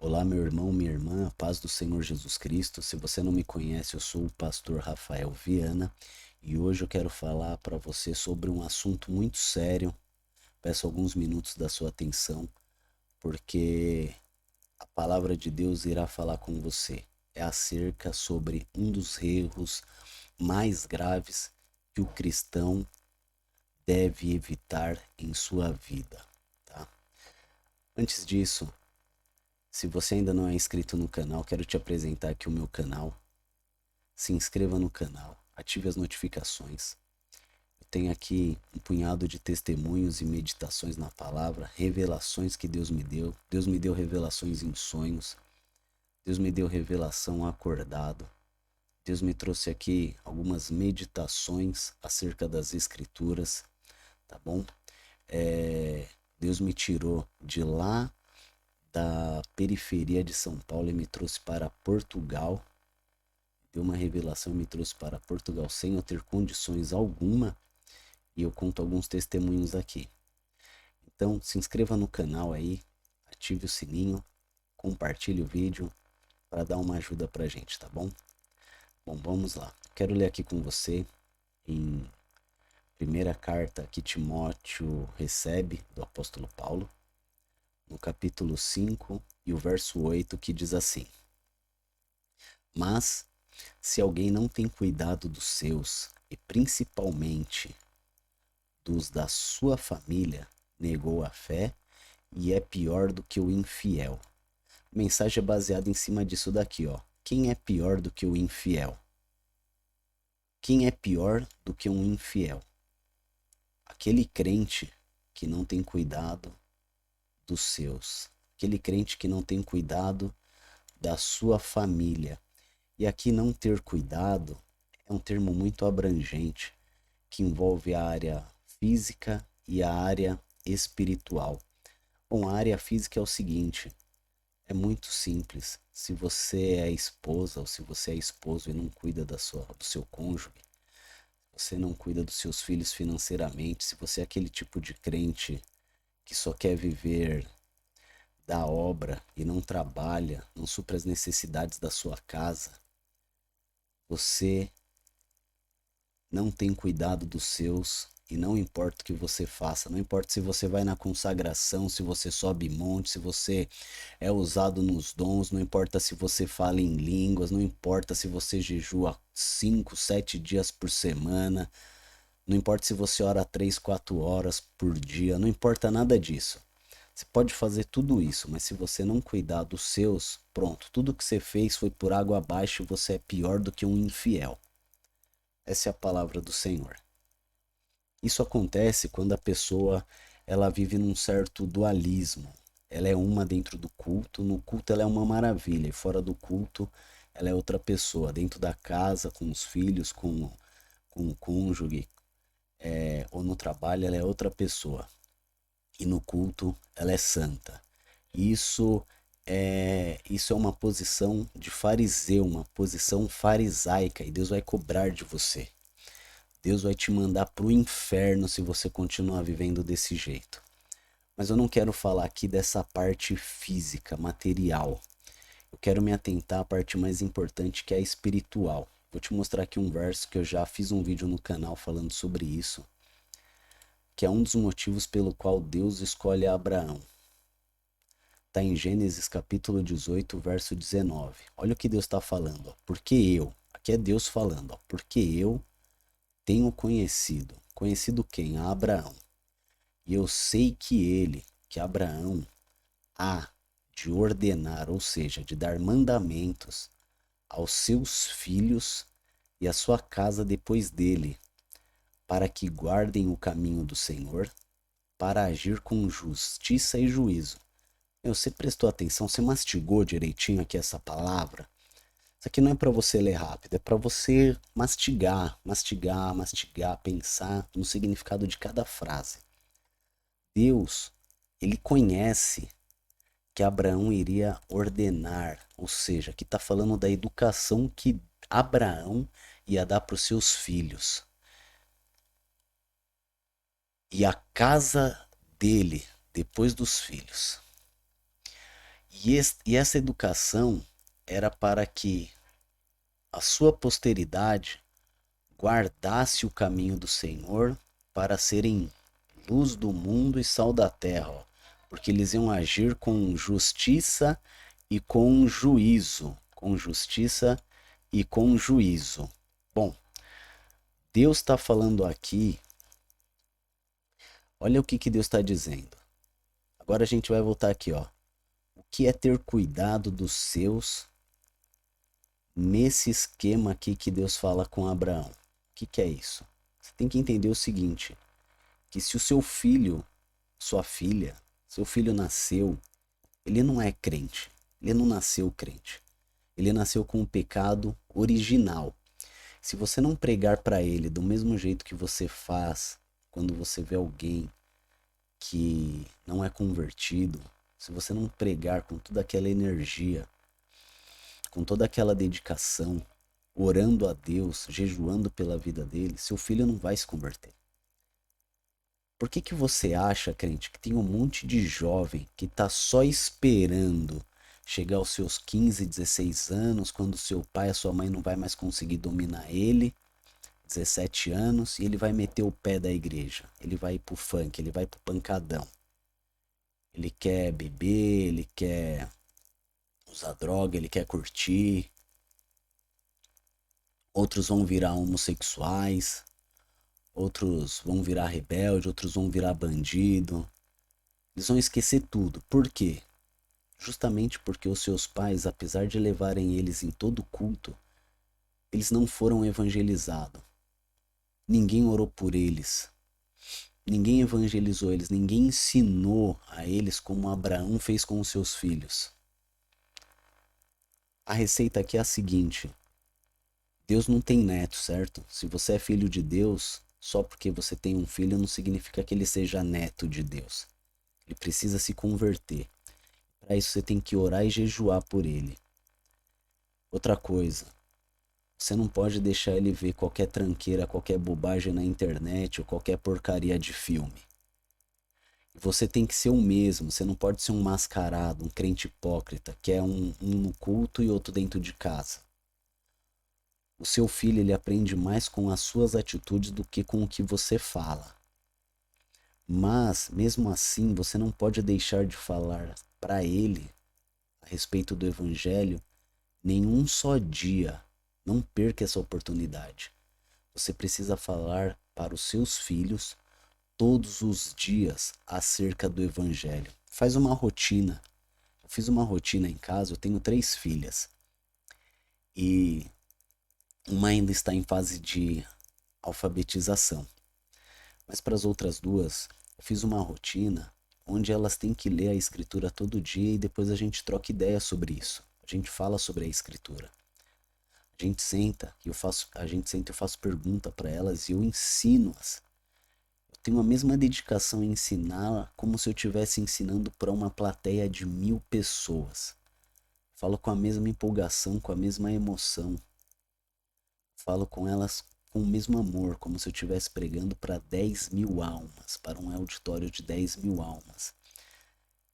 Olá, meu irmão, minha irmã, a paz do Senhor Jesus Cristo. Se você não me conhece, eu sou o pastor Rafael Viana e hoje eu quero falar para você sobre um assunto muito sério. Peço alguns minutos da sua atenção, porque a palavra de Deus irá falar com você. É acerca sobre um dos erros mais graves que o cristão deve evitar em sua vida, tá? Antes disso, se você ainda não é inscrito no canal, quero te apresentar aqui o meu canal. Se inscreva no canal, ative as notificações. Eu tenho aqui um punhado de testemunhos e meditações na palavra, revelações que Deus me deu. Deus me deu revelações em sonhos. Deus me deu revelação acordado. Deus me trouxe aqui algumas meditações acerca das escrituras, tá bom? Deus me tirou de lá da periferia de São Paulo e me trouxe para Portugal. Deu uma revelação e me trouxe para Portugal sem eu ter condições alguma, e eu conto alguns testemunhos aqui. Então, se inscreva no canal aí, ative o sininho, compartilhe o vídeo para dar uma ajuda pra gente, tá bom? Bom, vamos lá. Quero ler aqui com você em primeira carta que Timóteo recebe do apóstolo Paulo, no capítulo 5 e o verso 8, que diz assim: Mas se alguém não tem cuidado dos seus, e principalmente dos da sua família, negou a fé e é pior do que o infiel. A mensagem é baseada em cima disso daqui, ó. Quem é pior do que o infiel? Quem é pior do que um infiel? Aquele crente que não tem cuidado dos seus. Aquele crente que não tem cuidado da sua família. E aqui não ter cuidado é um termo muito abrangente que envolve a área física e a área espiritual. Bom, a área física é o seguinte, é muito simples. Se você é esposa ou se você é esposo e não cuida do seu cônjuge, você não cuida dos seus filhos financeiramente, se você é aquele tipo de crente que só quer viver da obra e não trabalha, não supra as necessidades da sua casa, você não tem cuidado dos seus e não importa o que você faça, não importa se você vai na consagração, se você sobe monte, se você é usado nos dons, não importa se você fala em línguas, não importa se você jejua 5, 7 dias por semana, não importa se você ora 3, 4 horas por dia, não importa nada disso. Você pode fazer tudo isso, mas se você não cuidar dos seus, pronto, tudo que você fez foi por água abaixo e você é pior do que um infiel. Essa é a palavra do Senhor. Isso acontece quando a pessoa ela vive num certo dualismo. Ela é uma dentro do culto, no culto ela é uma maravilha, e fora do culto ela é outra pessoa. Dentro da casa, com os filhos, com o cônjuge, ou no trabalho ela é outra pessoa. E no culto ela é santa. Isso é uma posição de fariseu, uma posição farisaica, e Deus vai cobrar de você. Deus vai te mandar para o inferno se você continuar vivendo desse jeito. Mas eu não quero falar aqui dessa parte física, material. Eu quero me atentar à parte mais importante, que é a espiritual. Vou te mostrar aqui um verso que eu já fiz um vídeo no canal falando sobre isso, que é um dos motivos pelo qual Deus escolhe Abraão. Está em Gênesis capítulo 18, verso 19. Olha o que Deus está falando. Ó. Porque eu, aqui é Deus falando, ó, porque eu tenho conhecido. Conhecido quem? A Abraão. E eu sei que ele, que Abraão, há de ordenar, ou seja, de dar mandamentos aos seus filhos e à sua casa depois dele, para que guardem o caminho do Senhor, para agir com justiça e juízo. Você prestou atenção, você mastigou direitinho aqui essa palavra? Isso aqui não é para você ler rápido, é para você mastigar, mastigar, mastigar, pensar no significado de cada frase. Deus, ele conhece que Abraão iria ordenar, ou seja, que está falando da educação que Abraão ia dar para os seus filhos. E a casa dele, depois dos filhos. E essa educação era para que a sua posteridade guardasse o caminho do Senhor para serem luz do mundo e sal da terra, ó, porque eles iam agir com justiça e com juízo, com justiça e com juízo. Bom, Deus está falando aqui, olha o que Deus está dizendo. Agora a gente vai voltar aqui, ó. O que é ter cuidado dos seus nesse esquema aqui que Deus fala com Abraão? O que é isso? Você tem que entender o seguinte, que se o seu filho, sua filha, seu filho nasceu, ele não é crente, ele não nasceu crente. Ele nasceu com o pecado original. Se você não pregar para ele do mesmo jeito que você faz quando você vê alguém que não é convertido, se você não pregar com toda aquela energia, com toda aquela dedicação, orando a Deus, jejuando pela vida dele, seu filho não vai se converter. Por que você acha, crente, que tem um monte de jovem que tá só esperando chegar aos seus 15, 16 anos, quando seu pai e sua mãe não vai mais conseguir dominar ele, 17 anos, e ele vai meter o pé da igreja, ele vai ir pro funk, ele vai pro pancadão. Ele quer beber, ele quer usar droga, ele quer curtir. Outros vão virar homossexuais, outros vão virar rebelde, outros vão virar bandido. Eles vão esquecer tudo. Por quê? Justamente porque os seus pais, apesar de levarem eles em todo culto, eles não foram evangelizados. Ninguém orou por eles. Ninguém evangelizou eles. Ninguém ensinou a eles como Abraão fez com os seus filhos. A receita aqui é a seguinte. Deus não tem neto, certo? Se você é filho de Deus, só porque você tem um filho não significa que ele seja neto de Deus. Ele precisa se converter. Para isso você tem que orar e jejuar por ele. Outra coisa, você não pode deixar ele ver qualquer tranqueira, qualquer bobagem na internet ou qualquer porcaria de filme. Você tem que ser o mesmo, você não pode ser um mascarado, um crente hipócrita, que é um no culto e outro dentro de casa. O seu filho, ele aprende mais com as suas atitudes do que com o que você fala. Mas, mesmo assim, você não pode deixar de falar para ele a respeito do evangelho nenhum só dia. Não perca essa oportunidade. Você precisa falar para os seus filhos todos os dias acerca do evangelho. Faz uma rotina. Eu fiz uma rotina em casa, eu tenho 3 filhas. E uma ainda está em fase de alfabetização. Mas para as outras 2, eu fiz uma rotina onde elas têm que ler a escritura todo dia e depois a gente troca ideia sobre isso. A gente fala sobre a escritura. A gente senta e eu faço pergunta para elas e eu ensino-as. Eu tenho a mesma dedicação em ensiná-la como se eu estivesse ensinando para uma plateia de 1000 pessoas. Falo com a mesma empolgação, com a mesma emoção. Falo com elas com o mesmo amor, como se eu estivesse pregando para 10.000 almas, para um auditório de 10.000 almas.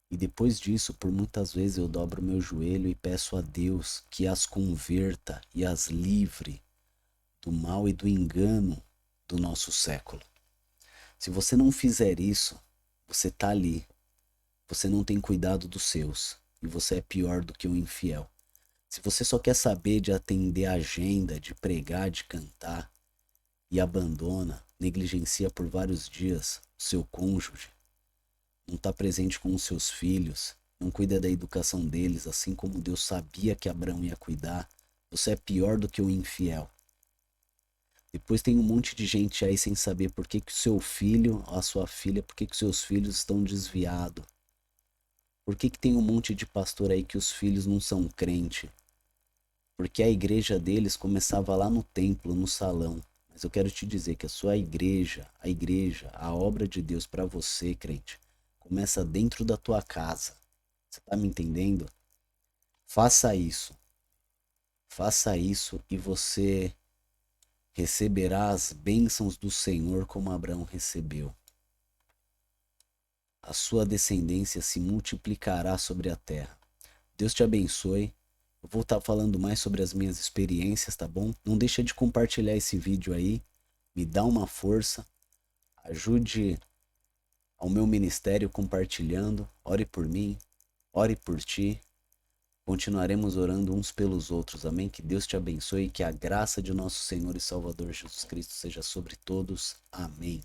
E depois disso, por muitas vezes eu dobro meu joelho e peço a Deus que as converta e as livre do mal e do engano do nosso século. Se você não fizer isso, você tá ali. Você não tem cuidado dos seus e você é pior do que um infiel. Se você só quer saber de atender a agenda, de pregar, de cantar e abandona, negligencia por vários dias o seu cônjuge, não está presente com os seus filhos, não cuida da educação deles, assim como Deus sabia que Abraão ia cuidar, você é pior do que o infiel. Depois tem um monte de gente aí sem saber por que o seu filho, a sua filha, por que os seus filhos estão desviados. Por que tem um monte de pastor aí que os filhos não são crente? Porque a igreja deles começava lá no templo, no salão. Mas eu quero te dizer que a sua igreja, a obra de Deus para você, crente, começa dentro da tua casa. Você tá me entendendo? Faça isso. Faça isso e você receberá as bênçãos do Senhor como Abraão recebeu. A sua descendência se multiplicará sobre a terra. Deus te abençoe. Eu vou estar falando mais sobre as minhas experiências, tá bom? Não deixa de compartilhar esse vídeo aí. Me dá uma força. Ajude ao meu ministério compartilhando. Ore por mim. Ore por ti. Continuaremos orando uns pelos outros. Amém? Que Deus te abençoe e que a graça de nosso Senhor e Salvador Jesus Cristo seja sobre todos. Amém.